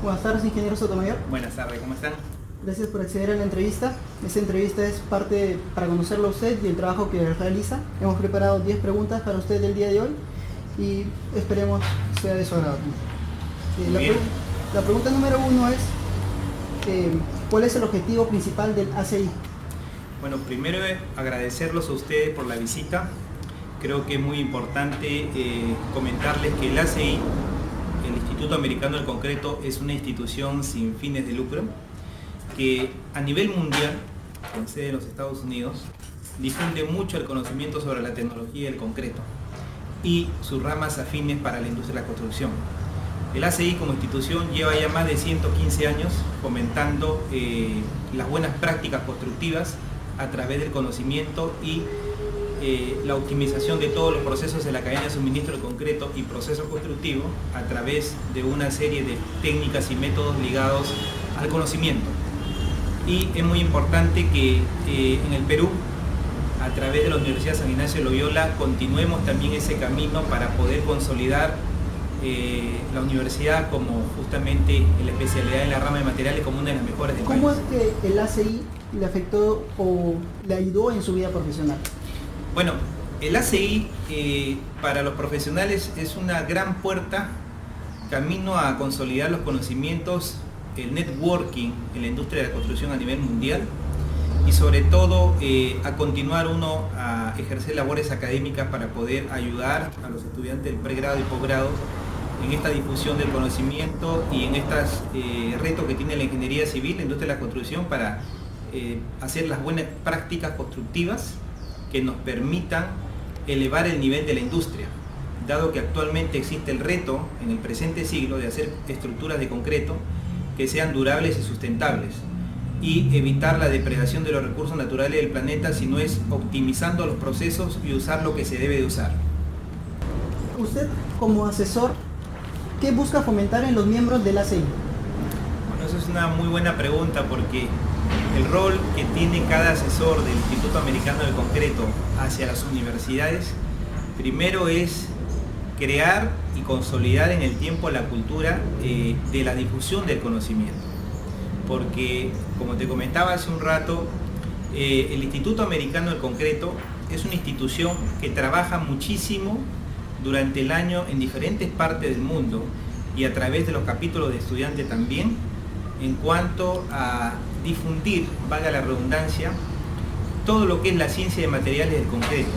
Buenas tardes, ingeniero Sotomayor. Buenas tardes, ¿cómo están? Gracias por acceder a la entrevista. Esta entrevista es parte para conocerlo a usted y el trabajo que realiza. Hemos preparado 10 preguntas para usted el día de hoy y esperemos sea de su agrado. La pregunta número 1 es, ¿cuál es el objetivo principal del ACI? Bueno, primero agradecerlos a ustedes por la visita. Creo que es muy importante comentarles que el ACI, el Instituto Americano del Concreto, es una institución sin fines de lucro que a nivel mundial, con sede en los Estados Unidos, difunde mucho el conocimiento sobre la tecnología del concreto y sus ramas afines para la industria de la construcción. El ACI como institución lleva ya más de 115 años fomentando las buenas prácticas constructivas a través del conocimiento y la optimización de todos los procesos de la cadena de suministro de concreto y procesos constructivos a través de una serie de técnicas y métodos ligados al conocimiento. Y es muy importante que en el Perú, a través de la Universidad San Ignacio de Loyola, continuemos también ese camino para poder consolidar la universidad como justamente la especialidad en la rama de materiales como una de las mejores del país. ¿Cómo es que el ACI le afectó o le ayudó en su vida profesional? Bueno, el ACI para los profesionales es una gran puerta camino a consolidar los conocimientos, el networking en la industria de la construcción a nivel mundial y sobre todo a continuar uno a ejercer labores académicas para poder ayudar a los estudiantes del pregrado y posgrado en esta difusión del conocimiento y en estos retos que tiene la ingeniería civil, la industria de la construcción, para hacer las buenas prácticas constructivas que nos permitan elevar el nivel de la industria, dado que actualmente existe el reto en el presente siglo de hacer estructuras de concreto que sean durables y sustentables y evitar la depredación de los recursos naturales del planeta, si no es optimizando los procesos y usar lo que se debe de usar. Usted, como asesor, ¿qué busca fomentar en los miembros del ACI? Bueno, eso es una muy buena pregunta porque el rol que tiene cada asesor del Instituto Americano del Concreto hacia las universidades, primero es crear y consolidar en el tiempo la cultura de la difusión del conocimiento. Porque, como te comentaba hace un rato, el Instituto Americano del Concreto es una institución que trabaja muchísimo durante el año en diferentes partes del mundo y a través de los capítulos de estudiantes también, en cuanto a difundir, valga la redundancia, todo lo que es la ciencia de materiales del concreto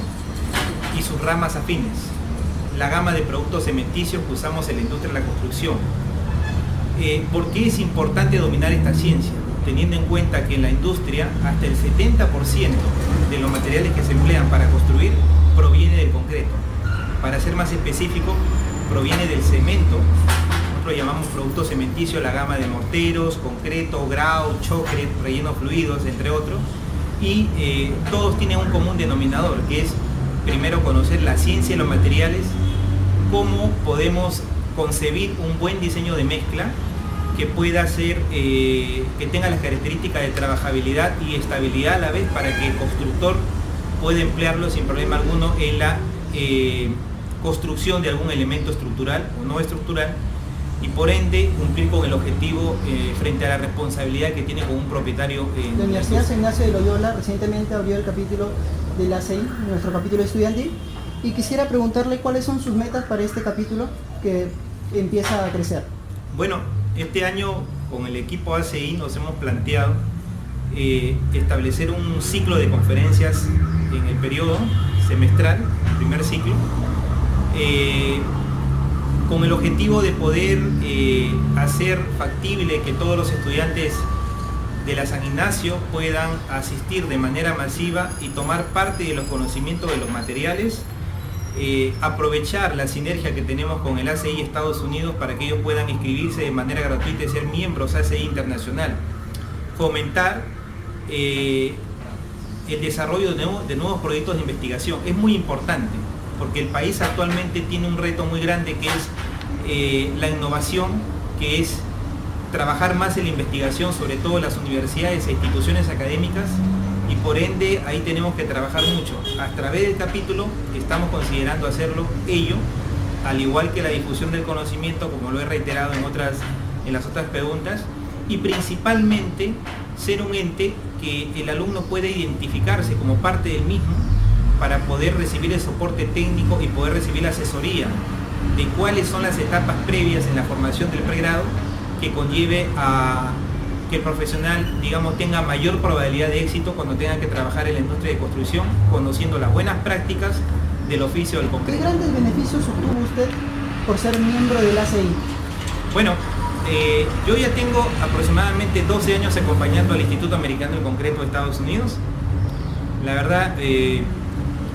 y sus ramas afines, la gama de productos cementicios que usamos en la industria de la construcción. ¿Por qué es importante dominar esta ciencia? Teniendo en cuenta que en la industria hasta el 70% de los materiales que se emplean para construir proviene del concreto. Para ser más específico, proviene del cemento. Nosotros llamamos productos cementicios la gama de morteros, concreto, grout, chocret, rellenos fluidos, entre otros. Y todos tienen un común denominador, que es primero conocer la ciencia de los materiales, cómo podemos concebir un buen diseño de mezcla que pueda ser, que tenga las características de trabajabilidad y estabilidad a la vez para que el constructor pueda emplearlo sin problema alguno en la construcción de algún elemento estructural o no estructural y por ende cumplir con el objetivo frente a la responsabilidad que tiene con un propietario. La Universidad San Ignacio de Loyola recientemente abrió el capítulo del ACI, nuestro capítulo estudiantil, y quisiera preguntarle cuáles son sus metas para este capítulo que empieza a crecer. Bueno, este año con el equipo ACI nos hemos planteado establecer un ciclo de conferencias en el periodo semestral, primer ciclo, con el objetivo de poder hacer factible que todos los estudiantes de la San Ignacio puedan asistir de manera masiva y tomar parte de los conocimientos de los materiales, aprovechar la sinergia que tenemos con el ACI Estados Unidos para que ellos puedan inscribirse de manera gratuita y ser miembros ACI Internacional, fomentar el desarrollo de nuevos proyectos de investigación. Es muy importante porque el país actualmente tiene un reto muy grande que es la innovación, que es trabajar más en la investigación, sobre todo en las universidades e instituciones académicas, y por ende ahí tenemos que trabajar mucho. A través del capítulo estamos considerando hacerlo ello, al igual que la difusión del conocimiento, como lo he reiterado en otras en las otras preguntas, y principalmente ser un ente que el alumno pueda identificarse como parte del mismo para poder recibir el soporte técnico y poder recibir la asesoría de cuáles son las etapas previas en la formación del pregrado que conlleve a que el profesional, digamos, tenga mayor probabilidad de éxito cuando tenga que trabajar en la industria de construcción, conociendo las buenas prácticas del oficio del concreto. ¿Qué grandes beneficios obtuvo usted por ser miembro del ACI? Bueno, yo ya tengo aproximadamente 12 años acompañando al Instituto Americano del Concreto de Estados Unidos. La verdad,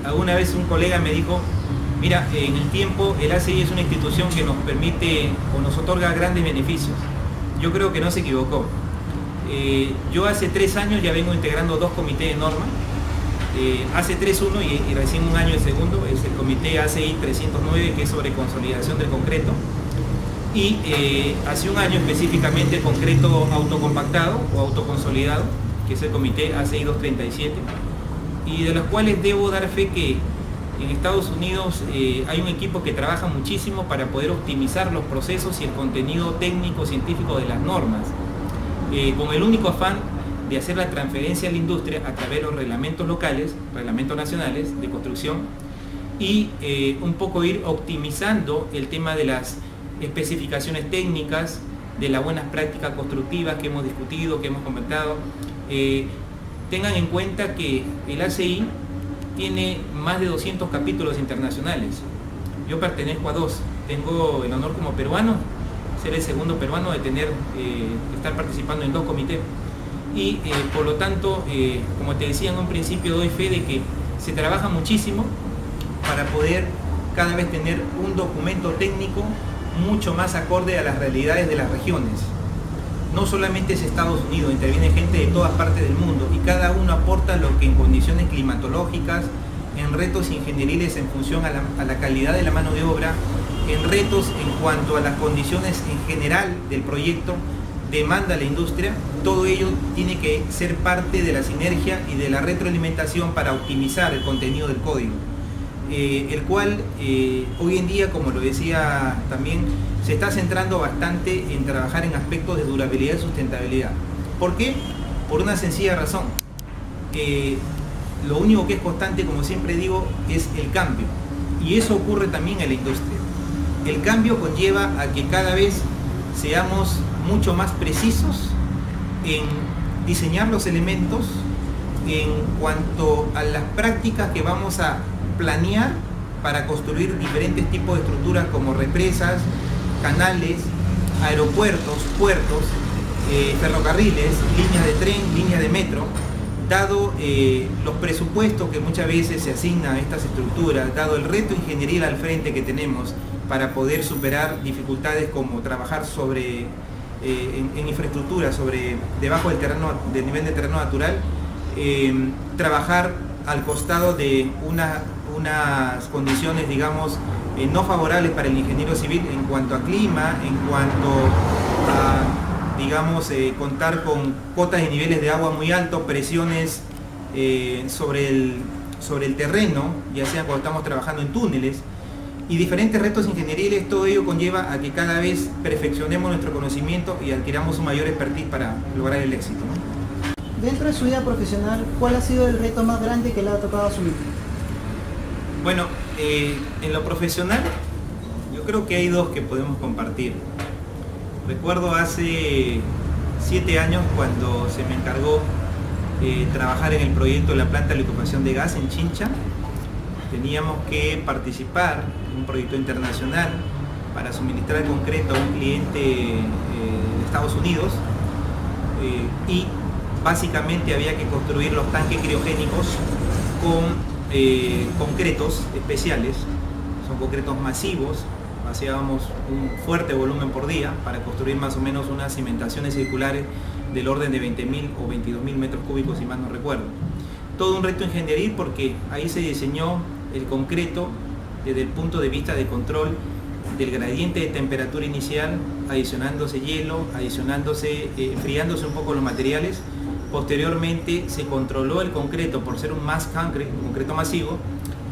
alguna vez un colega me dijo, mira, en el tiempo el ACI es una institución que nos permite o nos otorga grandes beneficios. Yo creo que no se equivocó. Yo hace 3 años ya vengo integrando 2 comités de norma. Hace 3 uno y recién un año el segundo, es el comité ACI 309, que es sobre consolidación del concreto. Y hace un año específicamente el concreto autocompactado o autoconsolidado, que es el comité ACI 237, y de los cuales debo dar fe que en Estados Unidos hay un equipo que trabaja muchísimo para poder optimizar los procesos y el contenido técnico científico de las normas, con el único afán de hacer la transferencia a la industria a través de los reglamentos locales, reglamentos nacionales de construcción, y un poco ir optimizando el tema de las especificaciones técnicas, de las buenas prácticas constructivas que hemos discutido, que hemos comentado. Tengan en cuenta que el ACI tiene más de 200 capítulos internacionales. Yo pertenezco a 2. Tengo el honor como peruano, ser el segundo peruano de estar participando en 2 comités. Y por lo tanto, como te decía en un principio, doy fe de que se trabaja muchísimo para poder cada vez tener un documento técnico mucho más acorde a las realidades de las regiones. No solamente es Estados Unidos, interviene gente de todas partes del mundo y cada uno aporta lo que en condiciones climatológicas, en retos ingenieriles en función a la calidad de la mano de obra, en retos en cuanto a las condiciones en general del proyecto, demanda la industria. Todo ello tiene que ser parte de la sinergia y de la retroalimentación para optimizar el contenido del código, el cual hoy en día, como lo decía también, se está centrando bastante en trabajar en aspectos de durabilidad y sustentabilidad. ¿Por qué? Por una sencilla razón. Lo único que es constante, como siempre digo, es el cambio, y eso ocurre también en la industria. El cambio conlleva a que cada vez seamos mucho más precisos en diseñar los elementos en cuanto a las prácticas que vamos a planear para construir diferentes tipos de estructuras como represas, canales, aeropuertos, puertos, ferrocarriles, líneas de tren, líneas de metro. Dado los presupuestos que muchas veces se asignan a estas estructuras, dado el reto ingenieril al frente que tenemos para poder superar dificultades como trabajar en infraestructura, debajo del nivel de terreno natural, trabajar al costado de unas condiciones, digamos, no favorables para el ingeniero civil en cuanto a clima, en cuanto a, digamos, contar con cotas de niveles de agua muy altos, presiones sobre el terreno, ya sea cuando estamos trabajando en túneles, y diferentes retos ingenieriles. Todo ello conlleva a que cada vez perfeccionemos nuestro conocimiento y adquiramos un mayor expertise para lograr el éxito, ¿no? Dentro de su vida profesional, ¿cuál ha sido el reto más grande que le ha tocado asumir? Bueno, en lo profesional, yo creo que hay 2 que podemos compartir. Recuerdo hace 7 años cuando se me encargó trabajar en el proyecto de la planta de licuefacción de gas en Chincha. Teníamos que participar en un proyecto internacional para suministrar concreto a un cliente de Estados Unidos, y básicamente había que construir los tanques criogénicos con concretos especiales. Son concretos masivos, vaciábamos un fuerte volumen por día para construir más o menos unas cimentaciones circulares del orden de 20.000 o 22.000 metros cúbicos, si mal no recuerdo. Todo un reto ingenieril porque ahí se diseñó el concreto desde el punto de vista de control del gradiente de temperatura inicial, adicionándose hielo, enfriándose un poco los materiales. Posteriormente se controló el concreto por ser un mass concrete, un concreto masivo.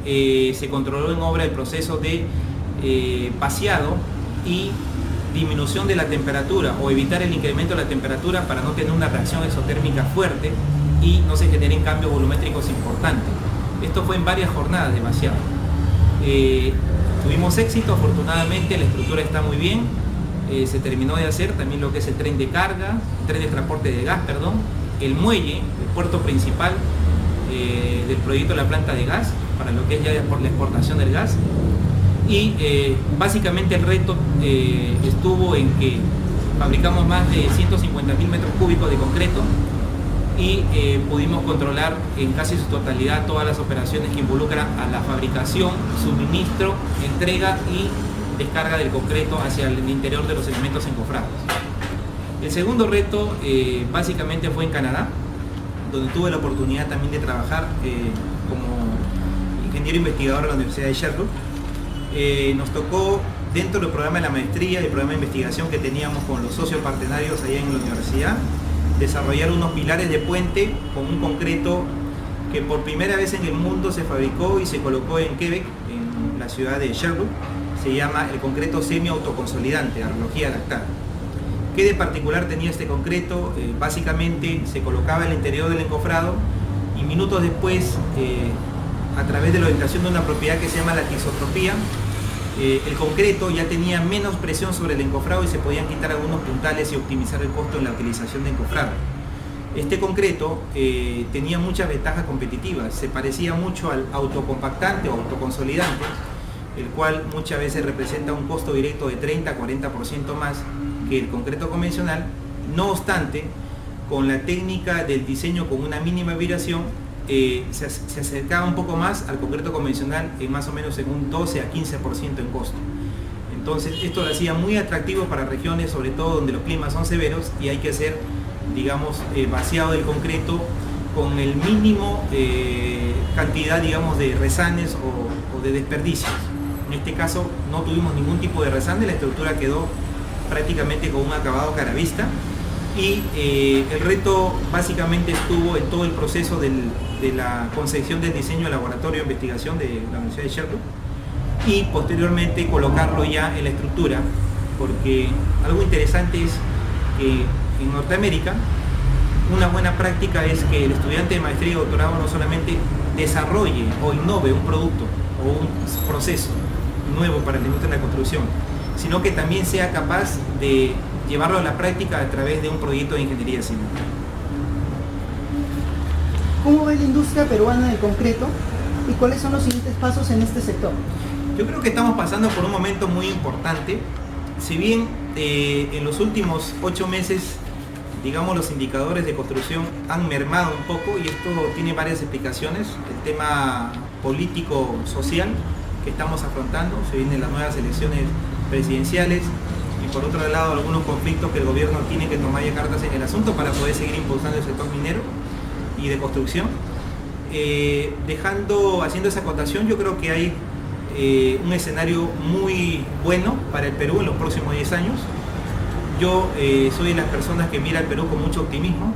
Se controló en obra el proceso de vaciado y disminución de la temperatura o evitar el incremento de la temperatura para no tener una reacción exotérmica fuerte y no se generen cambios volumétricos importantes. Esto fue en varias jornadas de vaciado. Tuvimos éxito, afortunadamente la estructura está muy bien. Se terminó de hacer también lo que es el tren de carga, el tren de transporte de gas, perdón, el muelle, el puerto principal del proyecto de la planta de gas, para lo que es ya por la exportación del gas. Y básicamente el reto estuvo en que fabricamos más de 150.000 metros cúbicos de concreto y pudimos controlar en casi su totalidad todas las operaciones que involucran a la fabricación, suministro, entrega y descarga del concreto hacia el interior de los elementos encofrados. El segundo reto básicamente fue en Canadá, donde tuve la oportunidad también de trabajar como ingeniero investigador de la Universidad de Sherbrooke. Nos tocó, dentro del programa de la maestría y el programa de investigación que teníamos con los socios partenarios allá en la universidad, desarrollar unos pilares de puente con un concreto que por primera vez en el mundo se fabricó y se colocó en Quebec, en la ciudad de Sherbrooke. Se llama el concreto semi-autoconsolidante, arología adaptada. ¿Qué de particular tenía este concreto? Básicamente se colocaba en el interior del encofrado y minutos después, a través de la orientación de una propiedad que se llama la tisotropía, el concreto ya tenía menos presión sobre el encofrado y se podían quitar algunos puntales y optimizar el costo en la utilización de encofrado. Este concreto tenía muchas ventajas competitivas, se parecía mucho al autocompactante o autoconsolidante, el cual muchas veces representa un costo directo de 30 a 40% más que el concreto convencional. No obstante, con la técnica del diseño con una mínima vibración, se acercaba un poco más al concreto convencional en más o menos en un 12 a 15% en costo. Entonces esto lo hacía muy atractivo para regiones, sobre todo donde los climas son severos y hay que hacer, digamos, vaciado del concreto con el mínimo cantidad, digamos, de resanes o de desperdicios. En este caso no tuvimos ningún tipo de resane, la estructura quedó prácticamente con un acabado caravista y el reto básicamente estuvo en todo el proceso de la concepción del diseño del laboratorio de investigación de la Universidad de Sherbrooke y posteriormente colocarlo ya en la estructura, porque algo interesante es que en Norteamérica una buena práctica es que el estudiante de maestría y doctorado no solamente desarrolle o innove un producto o un proceso nuevo para la industria de la construcción, sino que también sea capaz de llevarlo a la práctica a través de un proyecto de ingeniería civil. ¿Cómo ve la industria peruana del concreto y cuáles son los siguientes pasos en este sector? Yo creo que estamos pasando por un momento muy importante. Si bien en los últimos 8 meses, digamos, los indicadores de construcción han mermado un poco, y esto tiene varias explicaciones. El tema político-social que estamos afrontando, se vienen las nuevas elecciones presidenciales y por otro lado algunos conflictos que el gobierno tiene que tomar ya cartas en el asunto para poder seguir impulsando el sector minero y de construcción. Haciendo esa acotación, yo creo que hay un escenario muy bueno para el Perú en los próximos 10 años. Yo soy de las personas que mira al Perú con mucho optimismo.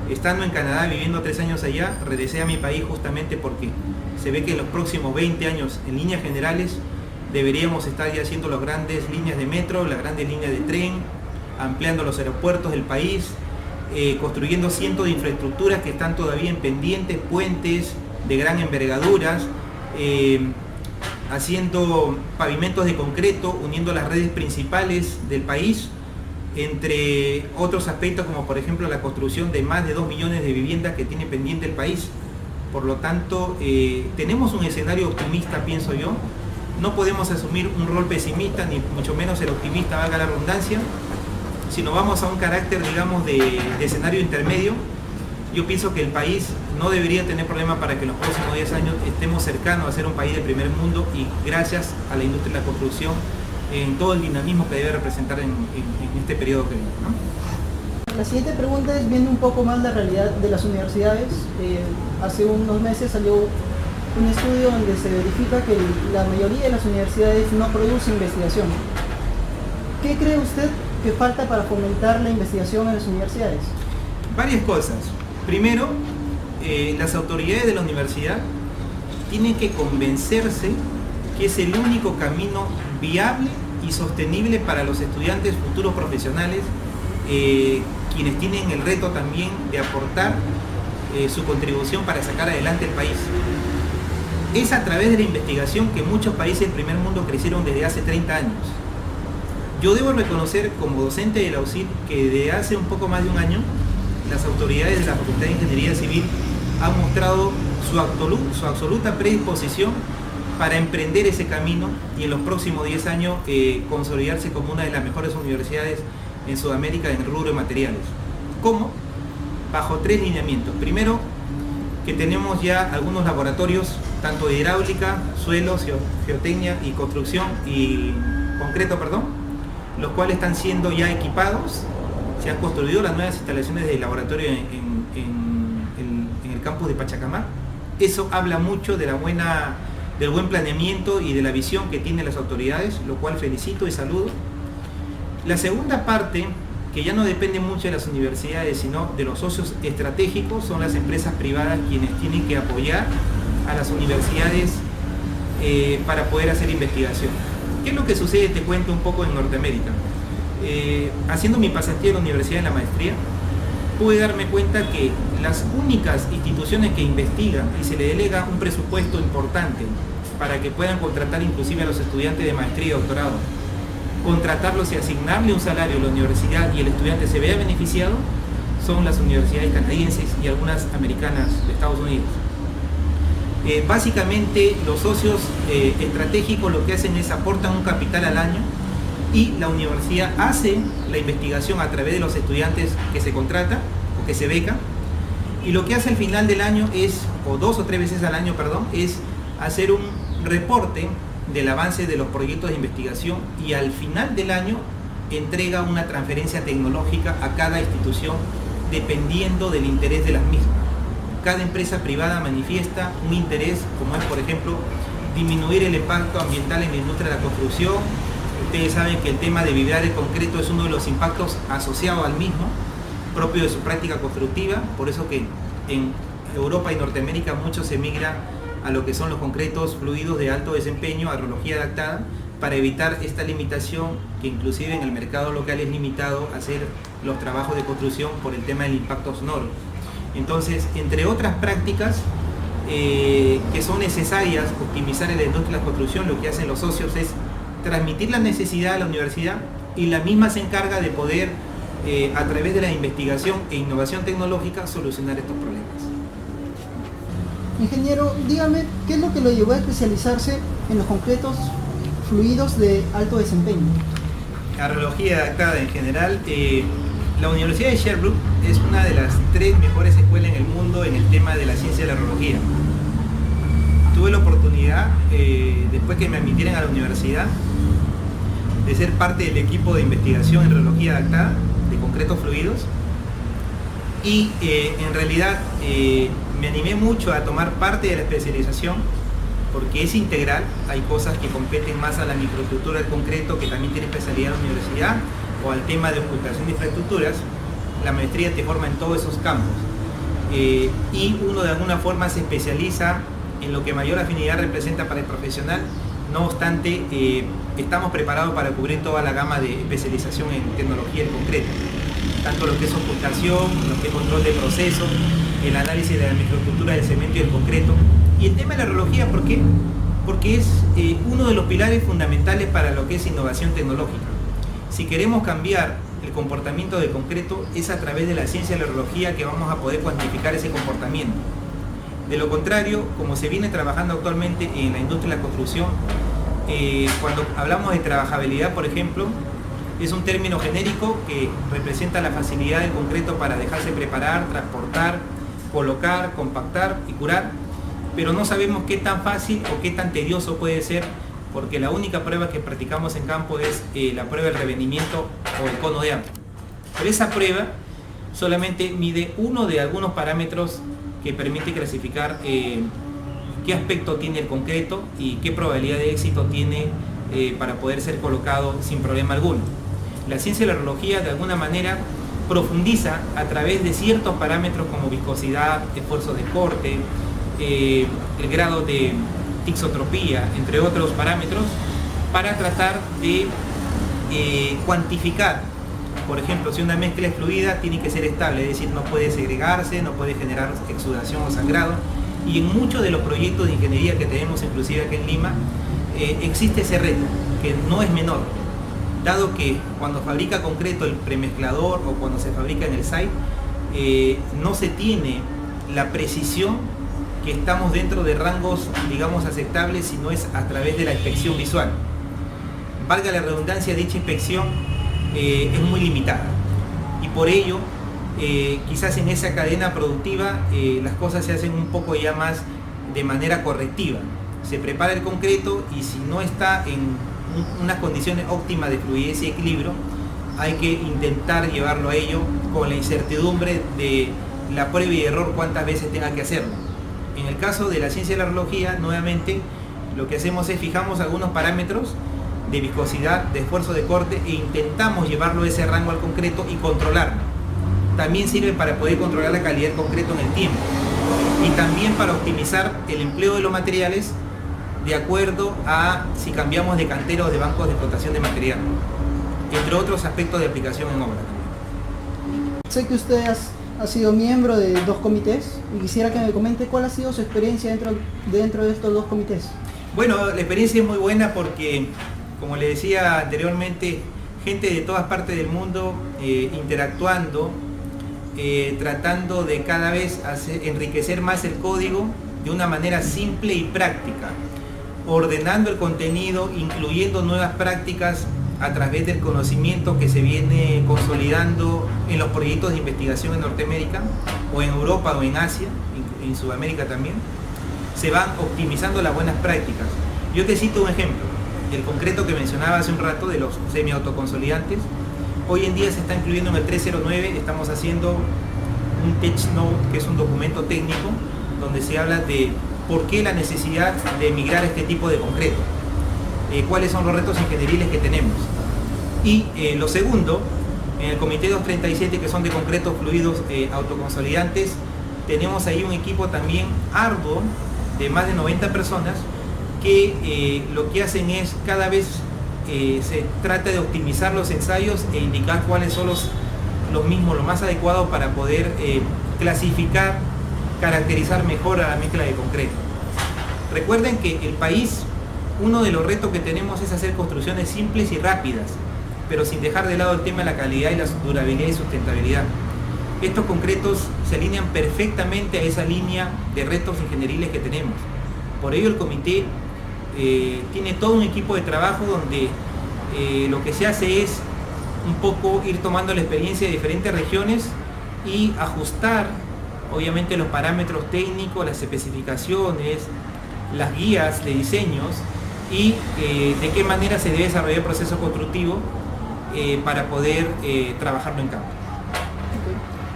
Estando en Canadá, viviendo 3 años allá, regresé a mi país justamente porque se ve que en los próximos 20 años, en líneas generales, deberíamos estar ya haciendo las grandes líneas de metro, las grandes líneas de tren, ampliando los aeropuertos del país, construyendo cientos de infraestructuras que están todavía en pendientes, puentes de gran envergaduras, haciendo pavimentos de concreto, uniendo las redes principales del país, entre otros aspectos como por ejemplo la construcción de más de 2 millones de viviendas que tiene pendiente el país. Por lo tanto, tenemos un escenario optimista, pienso yo. No podemos asumir un rol pesimista, ni mucho menos el optimista, valga la redundancia, sino vamos a un carácter, digamos, de escenario intermedio. Yo pienso que el país no debería tener problema para que en los próximos 10 años estemos cercanos a ser un país del primer mundo, y gracias a la industria de la construcción, en todo el dinamismo que debe representar en este periodo que viene, ¿no? La siguiente pregunta es viendo un poco más la realidad de las universidades. Hace unos meses salió un estudio donde se verifica que la mayoría de las universidades no produce investigación. ¿Qué cree usted que falta para fomentar la investigación en las universidades? Varias cosas. Primero, las autoridades de la universidad tienen que convencerse que es el único camino viable y sostenible para los estudiantes futuros profesionales, quienes tienen el reto también de aportar su contribución para sacar adelante el país. Es a través de la investigación que muchos países del primer mundo crecieron desde hace 30 años. Yo debo reconocer como docente de la UCIT que desde hace un poco más de un año las autoridades de la Facultad de Ingeniería Civil han mostrado su absoluta predisposición para emprender ese camino y en los próximos 10 años consolidarse como una de las mejores universidades en Sudamérica en el rubro de materiales. ¿Cómo? Bajo 3 lineamientos. Primero, que tenemos ya algunos laboratorios, tanto de hidráulica, suelos, geotecnia y construcción y concreto, los cuales están siendo ya equipados. Se han construido las nuevas instalaciones de laboratorio en el campus de Pachacamac. Eso habla mucho de del buen planeamiento y de la visión que tienen las autoridades, lo cual felicito y saludo. La segunda parte, que ya no depende mucho de las universidades, sino de los socios estratégicos, son las empresas privadas quienes tienen que apoyar a las universidades para poder hacer investigación. ¿Qué es lo que sucede? Te cuento un poco en Norteamérica. Haciendo mi pasantía en la universidad en la maestría, pude darme cuenta que las únicas instituciones que investigan y se le delega un presupuesto importante para que puedan contratar inclusive a los estudiantes de maestría y doctorado, contratarlos y asignarle un salario a la universidad y el estudiante se vea beneficiado, son las universidades canadienses y algunas americanas de Estados Unidos. Básicamente los socios estratégicos lo que hacen es aportan un capital al año y la universidad hace la investigación a través de los estudiantes que se contratan o que se becan, y lo que hace al final del año es, o 2 o 3 veces al año, es hacer un reporte del avance de los proyectos de investigación y al final del año entrega una transferencia tecnológica a cada institución dependiendo del interés de las mismas. Cada empresa privada manifiesta un interés, como es por ejemplo disminuir el impacto ambiental en la industria de la construcción. Ustedes saben que el tema de vibrar el concreto es uno de los impactos asociados al mismo, propio de su práctica constructiva, por eso que en Europa y Norteamérica mucho se migra a lo que son los concretos fluidos de alto desempeño, a rología adaptada, para evitar esta limitación que inclusive en el mercado local es limitado a hacer los trabajos de construcción por el tema del impacto sonoro. Entonces, entre otras prácticas que son necesarias optimizar en la industria de la construcción, lo que hacen los socios es transmitir la necesidad a la universidad y la misma se encarga de poder, a través de la investigación e innovación tecnológica, solucionar estos problemas. Ingeniero, dígame, ¿qué es lo que lo llevó a especializarse en los concretos fluidos de alto desempeño? La rología adaptada en general. La Universidad de Sherbrooke es una de las 3 mejores escuelas en el mundo en el tema de la ciencia de la rología. Tuve la oportunidad, después que me admitieran a la universidad, de ser parte del equipo de investigación en rología adaptada de concretos fluidos y en realidad me animé mucho a tomar parte de la especialización porque es integral. Hay cosas que competen más a la microestructura del concreto, que también tiene especialidad en la universidad, o al tema de ocultación de infraestructuras. La maestría te forma en todos esos campos y uno de alguna forma se especializa en lo que mayor afinidad representa para el profesional. No obstante, estamos preparados para cubrir toda la gama de especialización en tecnología del concreto, tanto lo que es ocultación, lo que es control de procesos, el análisis de la microestructura del cemento y del concreto. Y el tema de la rología, ¿por qué? Porque es uno de los pilares fundamentales para lo que es innovación tecnológica. Si queremos cambiar el comportamiento del concreto, es a través de la ciencia de la rología que vamos a poder cuantificar ese comportamiento. De lo contrario, como se viene trabajando actualmente en la industria de la construcción, cuando hablamos de trabajabilidad, por ejemplo, es un término genérico que representa la facilidad del concreto para dejarse preparar, transportar, colocar, compactar y curar, pero no sabemos qué tan fácil o qué tan tedioso puede ser, porque la única prueba que practicamos en campo es la prueba del revenimiento o el cono de agua. Pero esa prueba solamente mide uno de algunos parámetros que permite clasificar qué aspecto tiene el concreto y qué probabilidad de éxito tiene para poder ser colocado sin problema alguno. La ciencia de la rología de alguna manera profundiza a través de ciertos parámetros como viscosidad, esfuerzo de corte, el grado de tixotropía, entre otros parámetros, para tratar de cuantificar. Por ejemplo, si una mezcla es fluida, tiene que ser estable, es decir, no puede segregarse, no puede generar exudación o sangrado. Y en muchos de los proyectos de ingeniería que tenemos, inclusive aquí en Lima, existe ese reto, que no es menor, dado que cuando fabrica concreto el premezclador o cuando se fabrica en el site, no se tiene la precisión que estamos dentro de rangos, digamos, aceptables, si no es a través de la inspección visual. Valga la redundancia, dicha inspección es muy limitada y por ello quizás en esa cadena productiva las cosas se hacen un poco ya más de manera correctiva. Se prepara el concreto y si no está en unas condiciones óptimas de fluidez y equilibrio, hay que intentar llevarlo a ello con la incertidumbre de la prueba y error cuántas veces tenga que hacerlo. En el caso de la ciencia de la radiología, nuevamente lo que hacemos es fijamos algunos parámetros de viscosidad, de esfuerzo de corte e intentamos llevarlo a ese rango al concreto y controlarlo. También sirve para poder controlar la calidad del concreto en el tiempo y también para optimizar el empleo de los materiales de acuerdo a si cambiamos de cantera o de bancos de explotación de material, entre otros aspectos de aplicación en obra. Sé que usted ha sido miembro de 2 comités y quisiera que me comente cuál ha sido su experiencia dentro de estos 2 comités. Bueno, la experiencia es muy buena porque, como le decía anteriormente, gente de todas partes del mundo interactuando, tratando de cada vez enriquecer más el código de una manera simple y práctica, ordenando el contenido, incluyendo nuevas prácticas a través del conocimiento que se viene consolidando en los proyectos de investigación en Norteamérica o en Europa o en Asia, en Sudamérica también. Se van optimizando las buenas prácticas. Yo te cito un ejemplo, el concreto que mencionaba hace un rato de los semi-autoconsolidantes. Hoy en día se está incluyendo en el 309, estamos haciendo un Tech Note, que es un documento técnico, donde se habla de por qué la necesidad de migrar a este tipo de concreto, cuáles son los retos ingenieriles que tenemos. Y lo segundo, en el Comité 237, que son de concretos fluidos autoconsolidantes, tenemos ahí un equipo también arduo de más de 90 personas que lo que hacen es cada vez se trata de optimizar los ensayos e indicar cuáles son los mismos, lo más adecuado para poder clasificar, caracterizar mejor a la mezcla de concreto. Recuerden que el país, uno de los retos que tenemos es hacer construcciones simples y rápidas, pero sin dejar de lado el tema de la calidad y la durabilidad y sustentabilidad. Estos concretos se alinean perfectamente a esa línea de retos ingenieriles que tenemos. Por ello el comité tiene todo un equipo de trabajo donde lo que se hace es un poco ir tomando la experiencia de diferentes regiones y ajustar obviamente los parámetros técnicos, las especificaciones, las guías de diseños y de qué manera se debe desarrollar el proceso constructivo para poder trabajarlo en campo.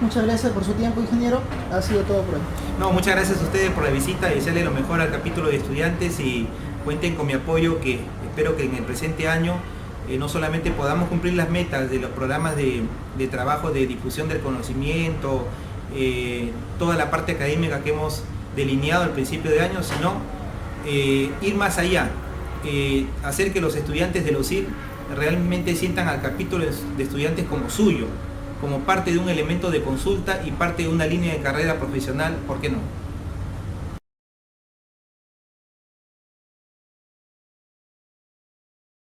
Muchas gracias por su tiempo, ingeniero. Ha sido todo por hoy. No, muchas gracias a ustedes por la visita y desearle lo mejor al capítulo de estudiantes y cuenten con mi apoyo, que espero que en el presente año no solamente podamos cumplir las metas de los programas de trabajo de difusión del conocimiento, toda la parte académica que hemos delineado al principio de año, sino ir más allá, hacer que los estudiantes de los CIR realmente sientan al capítulo de estudiantes como suyo, como parte de un elemento de consulta y parte de una línea de carrera profesional, ¿por qué no?